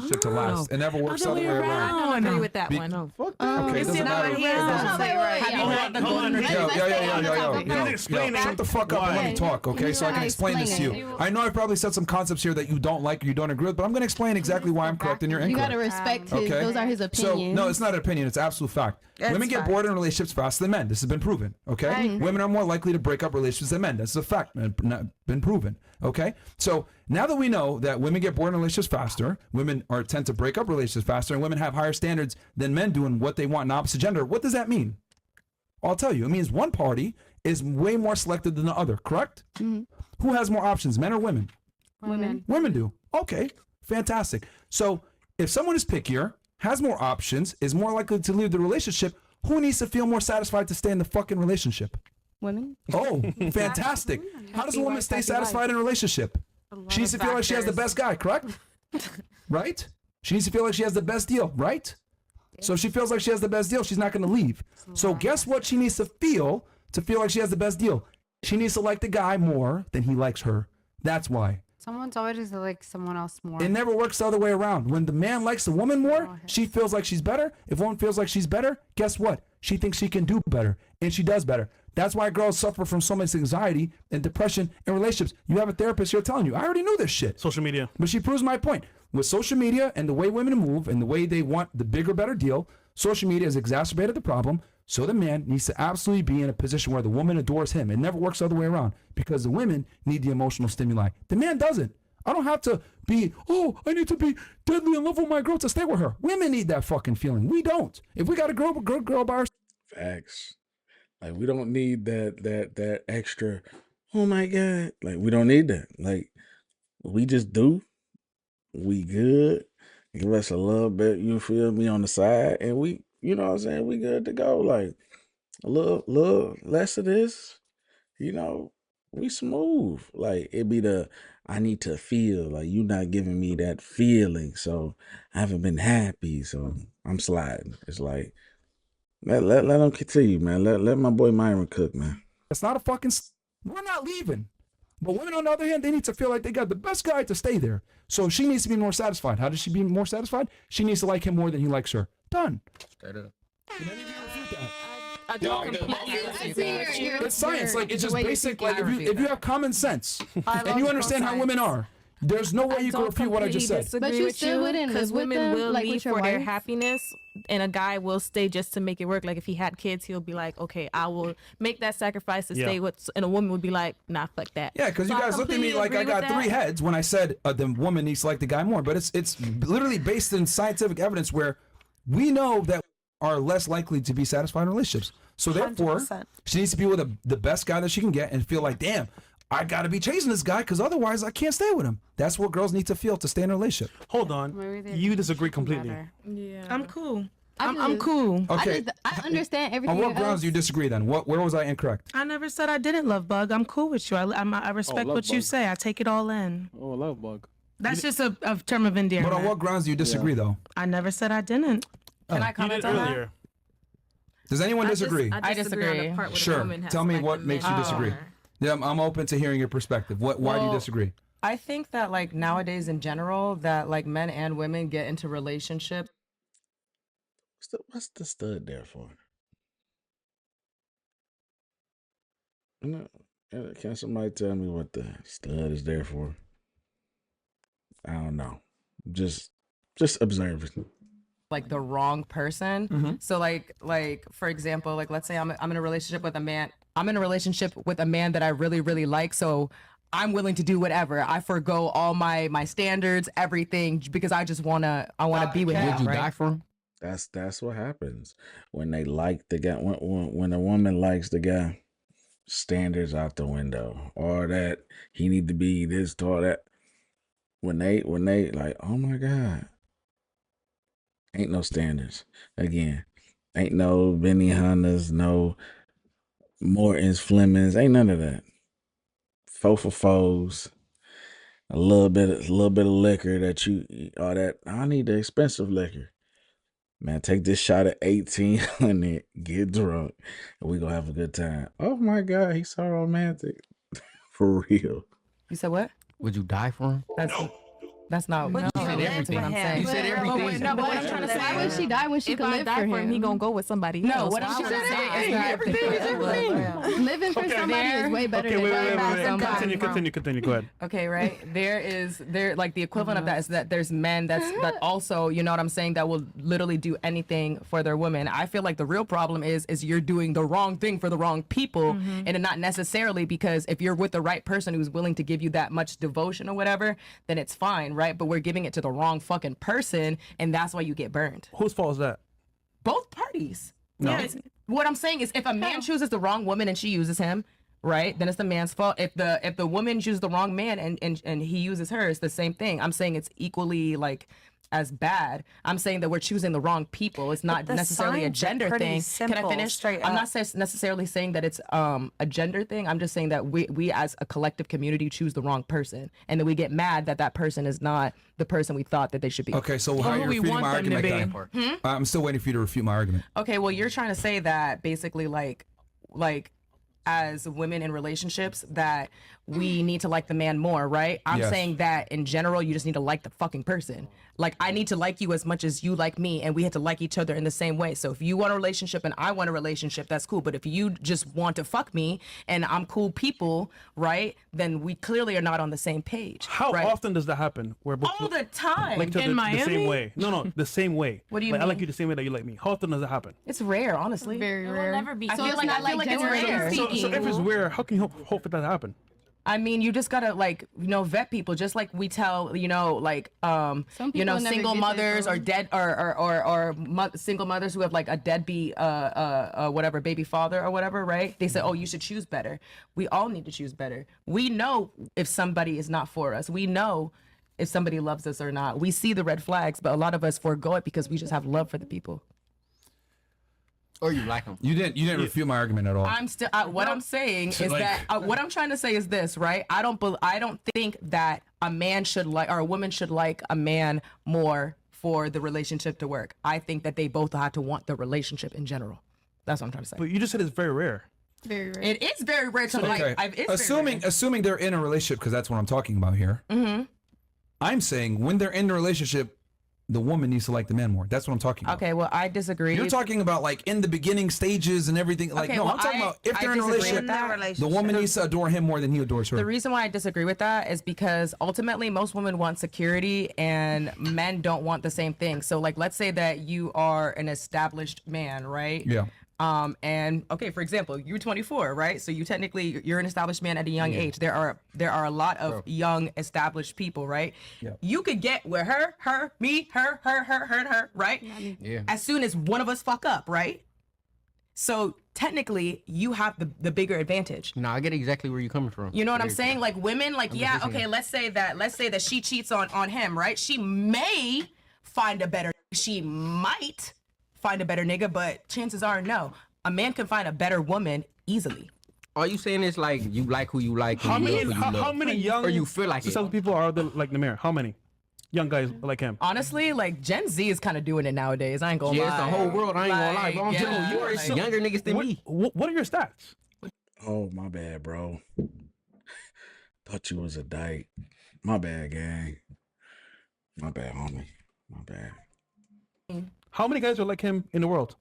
relationship to last. It never works the other way around. I don't agree with that one. Okay, it doesn't matter. Yo, shut the fuck up and let me talk, okay? So I can explain this to you. I know I probably said some concepts here that you don't like or you don't agree with, but I'm going to explain exactly why I'm correct and you're incorrect. You got to respect his, those are his opinions. So, no, it's not an opinion. It's absolute fact. Women get bored in relationships faster than men. This has been proven, okay? Women are more likely to break up relationships than men. That's a fact. Been proven, okay? So now that we know that women get bored in relationships faster, women tend to break up relationships faster, and women have higher standards than men do in what they want in opposite gender, what does that mean? I'll tell you. It means one party is way more selected than the other, correct? Who has more options, men or women? Women. Women do. Okay, fantastic. So if someone is pickier, has more options, is more likely to leave the relationship, who needs to feel more satisfied to stay in the fucking relationship? Women. Oh, fantastic. How does a woman stay satisfied in a relationship? She needs to feel like she has the best guy, correct? Right? She needs to feel like she has the best deal, right? So if she feels like she has the best deal, she's not going to leave. So guess what she needs to feel like she has the best deal? She needs to like the guy more than he likes her. That's why. Someone's always like someone else more. It never works the other way around. When the man likes the woman more, she feels like she's better. If a woman feels like she's better, guess what? She thinks she can do better, and she does better. That's why girls suffer from so much anxiety and depression in relationships. You have a therapist here telling you. I already knew this shit. Social media. But she proves my point. With social media and the way women move and the way they want the bigger, better deal, social media has exacerbated the problem. So the man needs to absolutely be in a position where the woman adores him. It never works the other way around because the women need the emotional stimuli. The man doesn't. I don't have to be, oh, I need to be deadly in love with my girl to stay with her. Women need that fucking feeling. We don't. If we got a girl by our... Facts. Like, we don't need that extra, oh my God. Like, we don't need that. Like, we just do. We good. Give us a little bit, you feel me, on the side. And we, you know what I'm saying? We good to go. Like, a little less of this, you know, we smooth. Like, it be the, I need to feel. Like, you not giving me that feeling. So, I haven't been happy. So, I'm sliding. It's like, let them continue, man. Let my boy Myron cook, man. It's not a fucking... We're not leaving. But women, on the other hand, they need to feel like they got the best guy to stay there. So she needs to be more satisfied. How does she be more satisfied? She needs to like him more than he likes her. Done. Straight up. Can any of you refute that? I don't completely. It's science. Like, it's just basic. Like, if you have common sense and you understand how women are, there's no way you can refute what I just said. But you still wouldn't live with women them, will like, leave with your for their wife? happiness, and a guy will stay just to make it work. Like if he had kids, he'll be like, okay, I will make that sacrifice to stay with, and a woman would be like, nah, fuck that. Yeah, because you guys looked at me like I got three heads when I said the woman needs to like the guy more. But it's literally based in scientific evidence where we know that are less likely to be satisfied in relationships. So therefore, 100%. she needs to be with the best guy that she can get and feel like, damn, I got to be chasing this guy because otherwise I can't stay with him. That's what girls need to feel to stay in a relationship. Hold on. You disagree completely. Yeah. I'm cool. I'm cool. Okay. I understand everything. On what grounds do you disagree then? Where was I incorrect? I never said I didn't love Bug. I'm cool with you. I respect what you say. I take it all in. Oh, love Bug. That's just a term of endearment. But on what grounds do you disagree though? I never said I didn't. Can I comment on that? Does anyone disagree? I disagree. On the part where sure. the woman has Tell to me like what the makes man. you disagree. Yeah, I'm open to hearing your perspective. Why do you disagree? I think that like nowadays in general that like men and women get into relationships. What's the stud there for? No, can somebody tell me what the stud is there for? I don't know. Just observing. Like the wrong person. So like for example, like let's say I'm in a relationship with a man. I'm in a relationship with a man that I really, really like. So I'm willing to do whatever. I forgo all my standards, everything, because I wanna be with him. Would you right? die for him? That's what happens when they like the guy. When a woman likes the guy, standards out the window. All that he need to be this, all that. When they like, oh my God, ain't no standards. Again, ain't no Benny Hannas, no Morton's, Flemings, ain't none of that. 4 for 4s, a little bit of liquor that you, all that. I need the expensive liquor. Man, take this shot at 1800, get drunk, and we gonna have a good time. Oh my God, he's so romantic. For real. You said what? Would you die for him? That's That's not But no, you that's what I'm saying. You said everything. No, but what I'm trying to say, Why would she die when she if could I live die for for him, he him? gonna go with somebody No, else. what I'm Why trying would to I say die? is that Living for somebody is way better Okay, than wait, dying by somebody. continue. Go ahead. okay, right? There like the equivalent of that is that there's men that also, you know what I'm saying, that will literally do anything for their women. I feel like the real problem is you're doing the wrong thing for the wrong people, and not necessarily because if you're with the right person who's willing to give you that much devotion or whatever, then it's fine, right? But we're giving it to the wrong fucking person, and that's why you get burned. Whose fault is that? Both parties. No. Yeah, what I'm saying is if a man chooses the wrong woman and she uses him, right, then it's the man's fault. If the woman chooses the wrong man and he uses her, it's the same thing. I'm saying it's equally like as bad. I'm saying that we're choosing the wrong people. It's not the necessarily a signs are gender pretty thing. Can I simple, finish? straight I'm up. not necessarily saying that it's a gender thing. I'm just saying that we as a collective community choose the wrong person, and then we get mad that that person is not the person we thought that they should be. Okay, so how are you who we refuting want my them to argument be. then? I'm still waiting for you to refute my argument. Okay, well, you're trying to say that basically like as women in relationships that we need to like the man more, right? I'm Yes. saying that in general, you just need to like the fucking person. Like I need to like you as much as you like me, and we have to like each other in the same way. So if you want a relationship and I want a relationship, that's cool. But if you just want to fuck me and I'm cool people, right? Then we clearly are not on the same page. How right? often does that happen? Where both All the time. like to In the Miami? same way? No, the same way. What do you like, I like mean? you the same way that you like me. How often does that happen? It's rare, honestly. Very It will rare. never be. I So feel it's like not I feel like it's rare. So if it's weird, how can you hope for that to happen? I mean, you just gotta like, vet people, just like we tell, like, Some people never single get mothers that, or dead single mothers who have like a deadbeat, whatever, baby father or whatever, right? They say, oh, you should choose better. We all need to choose better. We know if somebody is not for us. We know if somebody loves us or not. We see the red flags, but a lot of us forego it because we just have love for the people. Or you like them. You didn't refute my argument at all. I'm still what I'm saying is Like- that what I'm trying to say is this, right? I don't think that a man should like or a woman should like a man more for the relationship to work. I think that they both have to want the relationship in general. That's what I'm trying to say. But you just said it's very rare. Very rare. It is very rare to like. Okay. Assuming they're in a relationship, because that's what I'm talking about here. Mm-hmm. I'm saying when they're in the relationship, the woman needs to like the man more. That's what I'm talking about. Okay, well, I disagree. You're talking about like in the beginning stages and everything. Like, Okay, no, well, I'm talking about if I they're in a disagree with relationship, that. the woman needs to adore him more than he adores her. The reason why I disagree with that is because ultimately most women want security and men don't want the same thing. So like, let's say that you are an established man, right? Yeah. And okay, for example, you're 24, right? So you're an established man at a young age. There are a lot of young established people, right? Yeah. You could get with her, me, her, and her, right? Yeah. As soon as one of us fuck up, right? So technically, you have the bigger advantage. No, I get exactly where you're coming from. You know what I'm Very saying? good. Like women, like yeah, okay. Let's say that she cheats on him, right? She may find a better. She might find a better nigga, but chances are no. A man can find a better woman easily. All you saying is like you like who you like. How and you many? love who you love. How many young? Or you feel like it. successful people are there like Namir? How many young guys like him? Honestly, like Gen Z is kind of doing it nowadays. I ain't gonna Yeah, lie. it's the whole world. I ain't gonna lie, bro. I'm telling you, you already like- see younger niggas than me. What are your stats? Oh, my bad, bro. Thought you was a dyke. My bad, gang. My bad, homie. My bad. How many guys are like him in the world?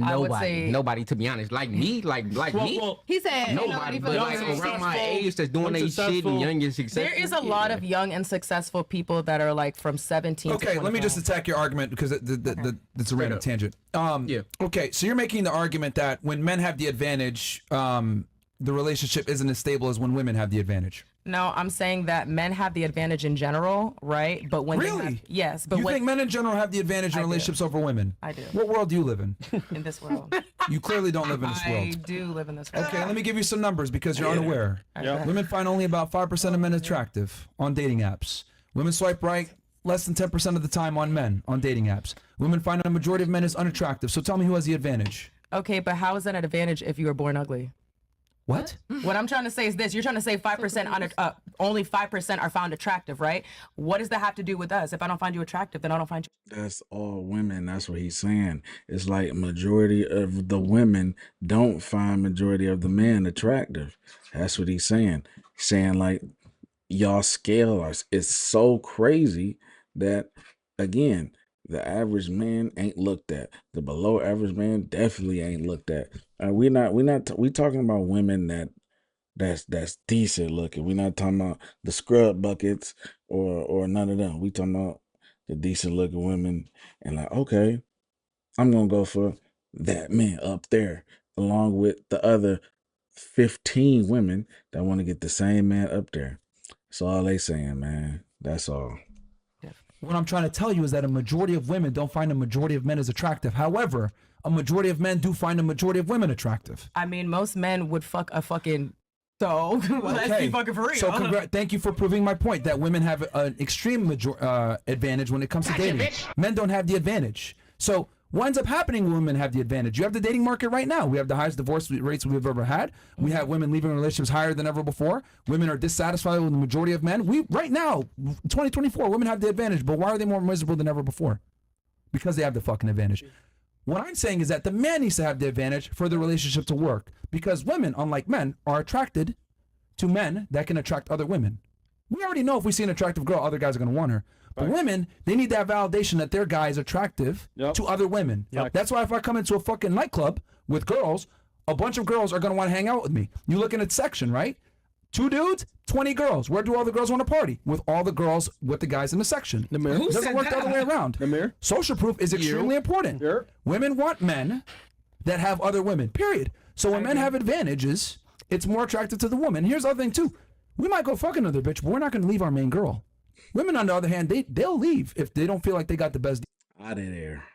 I would Nobody, say- nobody. To be honest, like me, like me. He said Nobody, but like for around my age that's doing their shit unsuccessful. and young and successful. There is a lot of young and successful people that are like from 17 to Okay, let me 25. just attack your argument because it's a random up. tangent. Yeah. Okay, so you're making the argument that when men have the advantage, the relationship isn't as stable as when women have the advantage. No, I'm saying that men have the advantage in general, right? But when they Really? have, yes, but You when think men in general have the advantage in I do. relationships over women? I do. What world do you live in? in this world, You clearly don't live in this I world. do live in this world. Okay, let me give you some numbers because you're unaware. Yeah. Women find only about 5% of men attractive on dating apps. Women swipe right less than 10% of the time on men on dating apps. Women find a majority of men is unattractive. So tell me who has the advantage? Okay, but how is that an advantage if you were born ugly? What? What I'm trying to say is this: you're trying to say 5% only 5% are found attractive, right? What does that have to do with us? If I don't find you attractive, then I don't find you. That's all women. That's what he's saying. It's like majority of the women don't find majority of the men attractive. That's what he's saying. He's saying like y'all scale is so crazy that, again, the average man ain't looked at. The below average man definitely ain't looked at. We talking about women that's decent looking. We're not talking about the scrub buckets or none of them. We talking about the decent looking women, and like, okay, I'm gonna go for that man up there, along with the other 15 women that want to get the same man up there. That's all they saying, man. That's all. What I'm trying to tell you is that a majority of women don't find a majority of men as attractive. However, a majority of men do find a majority of women attractive. I mean, most men would fuck a fucking. So let's be fucking for real. So thank you for proving my point that women have an extreme advantage when it comes to dating. Men don't have the advantage. So what ends up happening when women have the advantage? You have the dating market right now. We have the highest divorce rates we've ever had. We have women leaving relationships higher than ever before. Women are dissatisfied with the majority of men. Right now, 2024, women have the advantage, but why are they more miserable than ever before? Because they have the fucking advantage. What I'm saying is that the man needs to have the advantage for the relationship to work, because women, unlike men, are attracted to men that can attract other women. We already know if we see an attractive girl, other guys are going to want her. But women, they need that validation that their guy is attractive to other women. That's why if I come into a fucking nightclub with girls, a bunch of girls are going to want to hang out with me. You look in its section, right? 2 dudes, 20 girls. Where do all the girls want to party? With all the girls with the guys in the section. It doesn't work the other way around. Social proof is extremely important. Women want men that have other women, period. So when men have advantages, it's more attractive to the woman. Here's the other thing, too. We might go fuck another bitch, but we're not going to leave our main girl. Women, on the other hand, they'll leave if they don't feel like they got the best deal. Out of there.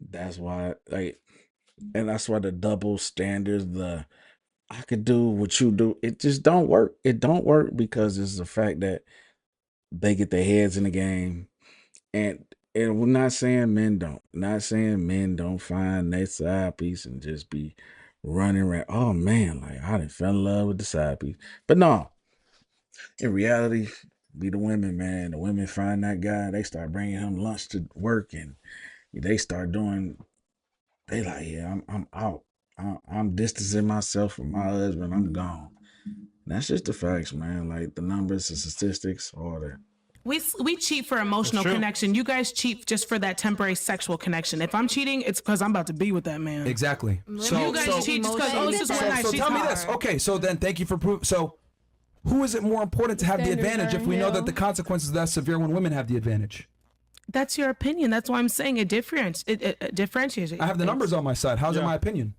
That's why, and that's why the double standards, I could do what you do, it just don't work. It don't work because it's the fact that they get their heads in the game, and we're not saying men don't. Not saying men don't find their side piece and just be running around. Oh man, like I done fell in love with the side piece, but no. In reality, be the women, man. The women find that guy. They start bringing him lunch to work, and they start doing. They like, yeah, I'm out. I'm distancing myself from my husband. I'm gone. That's just the facts, man. Like the numbers, the statistics, all that. We cheat for emotional connection. You guys cheat just for that temporary sexual connection. If I'm cheating, it's because I'm about to be with that man. Exactly. So you guys cheat just because this is one night. So tell me this. Okay, so then thank you for proof. So who is it more important to have the advantage if we know that the consequences are that severe when women have the advantage? That's your opinion. That's why I'm saying it differentiates. I have the numbers on my side. How's it my opinion?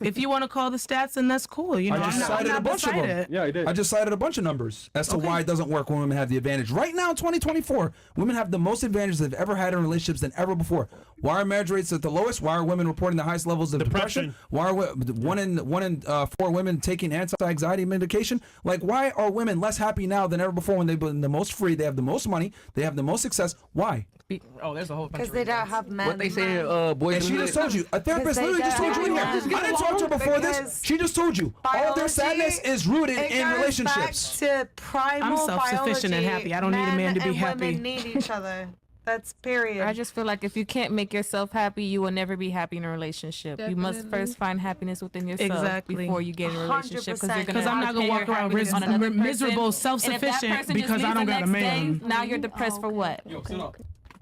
If you want to call the stats, then that's cool. You know, I just cited a bunch of them. Yeah, I did. I just cited a bunch of numbers as to why it doesn't work when women have the advantage. Right now, in 2024, women have the most advantages they've ever had in relationships than ever before. Why are marriage rates at the lowest? Why are women reporting the highest levels of depression? Why are one in 4 women taking anti-anxiety medication? Like, why are women less happy now than ever before when they've been the most free? They have the most money. They have the most success. Why? There's a whole bunch because they don't have men. What they say, boys. And she just told you. A therapist literally just told you in here. I didn't talk to her before this. She just told you. All their sadness is rooted in relationships. Back to primal I'm self-sufficient and happy. I don't need a man to be happy. Women need each other. That's period. I just feel like if you can't make yourself happy, you will never be happy in a relationship. You must first find happiness within yourself before you get in a relationship. Because I'm not gonna walk around miserable, self-sufficient because I don't got a man. Now you're depressed for what?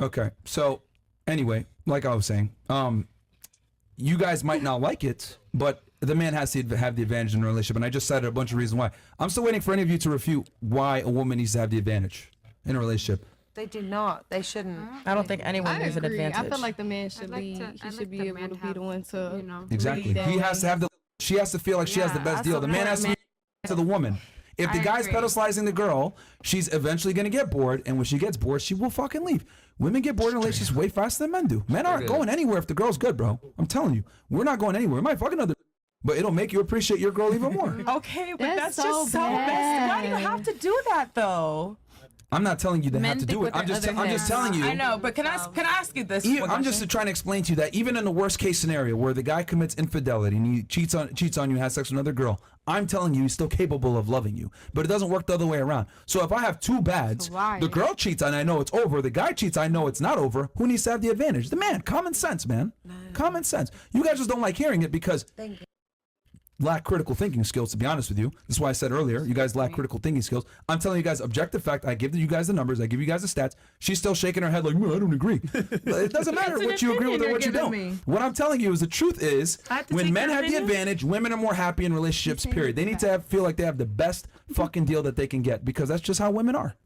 Okay, so anyway, like I was saying, you guys might not like it, but the man has to have the advantage in a relationship, and I just cited a bunch of reasons why. I'm still waiting for any of you to refute why a woman needs to have the advantage in a relationship. They do not. They shouldn't. I don't think anyone needs an advantage. I feel like the man should lead. He should be able to be the one to, Exactly. He has to have the. She has to feel like she has the best deal. The man has to be to the woman. If the guy's pedestalizing the girl, she's eventually going to get bored, and when she gets bored, she will fucking leave. Women get bored in relationships way faster than men do. Men aren't going anywhere if the girl's good, bro. I'm telling you. We're not going anywhere. We might fuck another, but it'll make you appreciate your girl even more. Okay, but that's just so bad. Why do you have to do that, though? I'm not telling you they have to do it. I'm just telling you. I know, but can I ask you this? I'm just trying to explain to you that even in the worst case scenario where the guy commits infidelity and he cheats on you, has sex with another girl, I'm telling you he's still capable of loving you. But it doesn't work the other way around. So if I have 2 bads, the girl cheats and I know it's over, the guy cheats, I know it's not over, who needs to have the advantage? The man. Common sense, man. Common sense. You guys just don't like hearing it because lack critical thinking skills, to be honest with you. That's why I said earlier, you guys lack critical thinking skills. I'm telling you guys objective fact. I give you guys the numbers. I give you guys the stats. She's still shaking her head like, I don't agree. It doesn't matter what you agree with or what you don't. What I'm telling you is the truth is when men have the advantage, women are more happy in relationships, period. They need to feel like they have the best fucking deal that they can get because that's just how women are.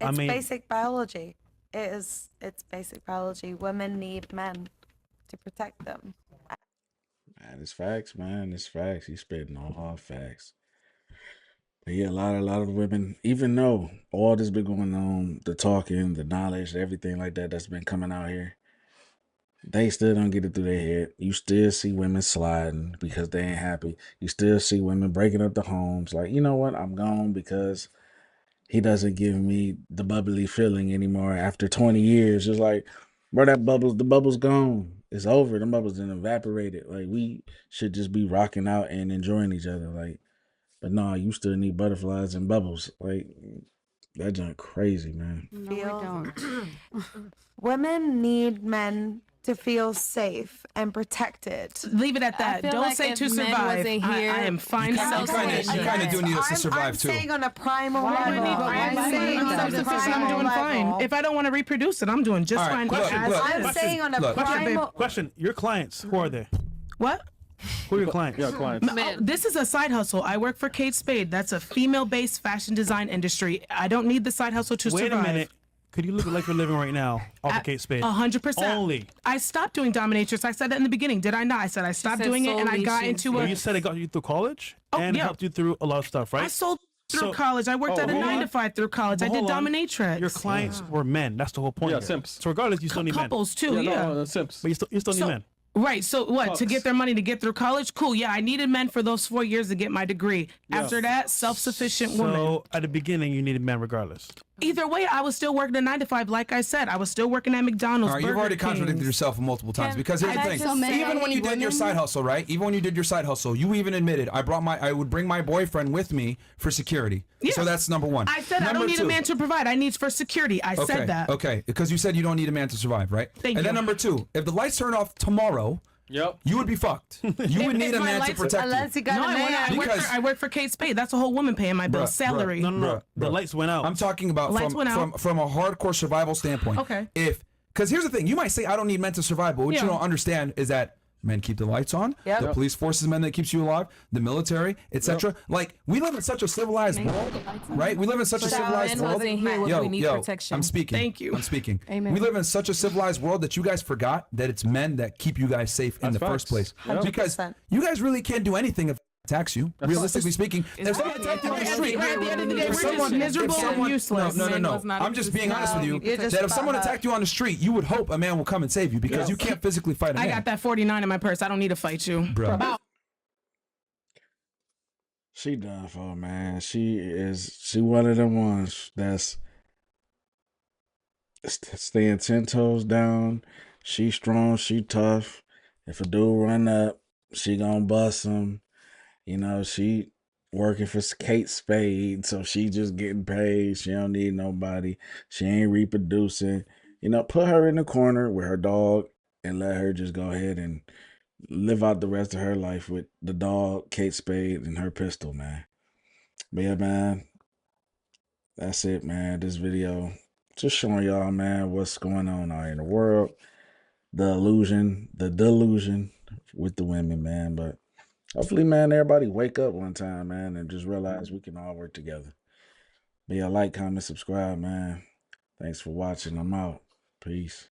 It's basic biology. It's basic biology. Women need men to protect them. Man, it's facts, man. It's facts. He's spitting all facts. But yeah, a lot of women, even though all this been going on, the talking, the knowledge, everything like that's been coming out here, they still don't get it through their head. You still see women sliding because they ain't happy. You still see women breaking up the homes. Like, you know what? I'm gone because he doesn't give me the bubbly feeling anymore after 20 years. It's like, bro, the bubble's gone. It's over. The bubbles done evaporated. Like, we should just be rocking out and enjoying each other. Like, but no, you still need butterflies and bubbles. Like, that junk crazy, man. No, we don't. Women need men to feel safe and protected. Leave it at that. Don't like say to survive. I am fine. You kind of do need us to survive too. I'm saying on a primal level. I'm saying I'm doing fine. If I don't want to reproduce it, I'm doing just fine. I'm saying on a primal. Question. Your clients, who are they? What? Who are your clients? Your clients. This is a side hustle. I work for Kate Spade. That's a female-based fashion design industry. I don't need the side hustle to survive. Wait a minute. Could you look like you're living right now off of Kate Spade? 100%. Only. I stopped doing dominatrix. I said that in the beginning. Did I not? I said I stopped doing it and I got into it. You said it got you through college and helped you through a lot of stuff, right? I sold through college. I worked at a 9-to-5 through college. I did dominatrix. Your clients were men. That's the whole point. Yeah, simps. So regardless, you still need men. Couples too, No, simps. But you still need men. Right. So what? To get their money to get through college? Cool. Yeah, I needed men for those 4 years to get my degree. After that, self-sufficient woman. So at the beginning, you needed men regardless. Either way, I was still working a 9-to-5. Like I said, I was still working at McDonald's. All right, you've already contradicted yourself multiple times because here's the thing. Even when you did your side hustle, right? Even when you did your side hustle, you even admitted I would bring my boyfriend with me for security. Yeah. So that's number one. I said I don't need a man to provide. I need for security. I said that. Okay, because you said you don't need a man to survive, right? Thank you. Then number two, if the lights turn off tomorrow, you would be fucked. You would need a man to protect you. I work for Kate Spade. That's a whole woman paying my bills. Salary. No. The lights went out. I'm talking about from a hardcore survival standpoint. Okay. Because here's the thing, you might say I don't need men to survive, but what you don't understand is that men keep the lights on. Yep. The police forces men that keeps you alive. The military, etc. Like we live in such a civilized world, right? We live in such a civilized world. Protection. I'm speaking. Thank you. I'm speaking. Amen. We live in such a civilized world that you guys forgot that it's men that keep you guys safe in the first place. 100%. Because you guys really can't do anything if attacks you. Realistically speaking, if someone attacks you on the street, at the end of the day, we're just miserable and useless. No. I'm just being honest with you. That if someone attacked you on the street, you would hope a man will come and save you because you can't physically fight a man. I got that 49 in my purse. I don't need to fight you. Bro. She done for, man. She one of them ones that's staying 10 toes down. She strong, she tough. If a dude run up, she gonna bust him. You know, she working for Kate Spade, so she just getting paid. She don't need nobody. She ain't reproducing. You know, put her in the corner with her dog and let her just go ahead and live out the rest of her life with the dog, Kate Spade, and her pistol, man. But yeah, man, that's it, man. This video just showing y'all, man, what's going on out in the world. The delusion with the women, man. But hopefully, man, everybody wake up one time, man, and just realize we can all work together. But yeah, like, comment, subscribe, man. Thanks for watching. I'm out. Peace.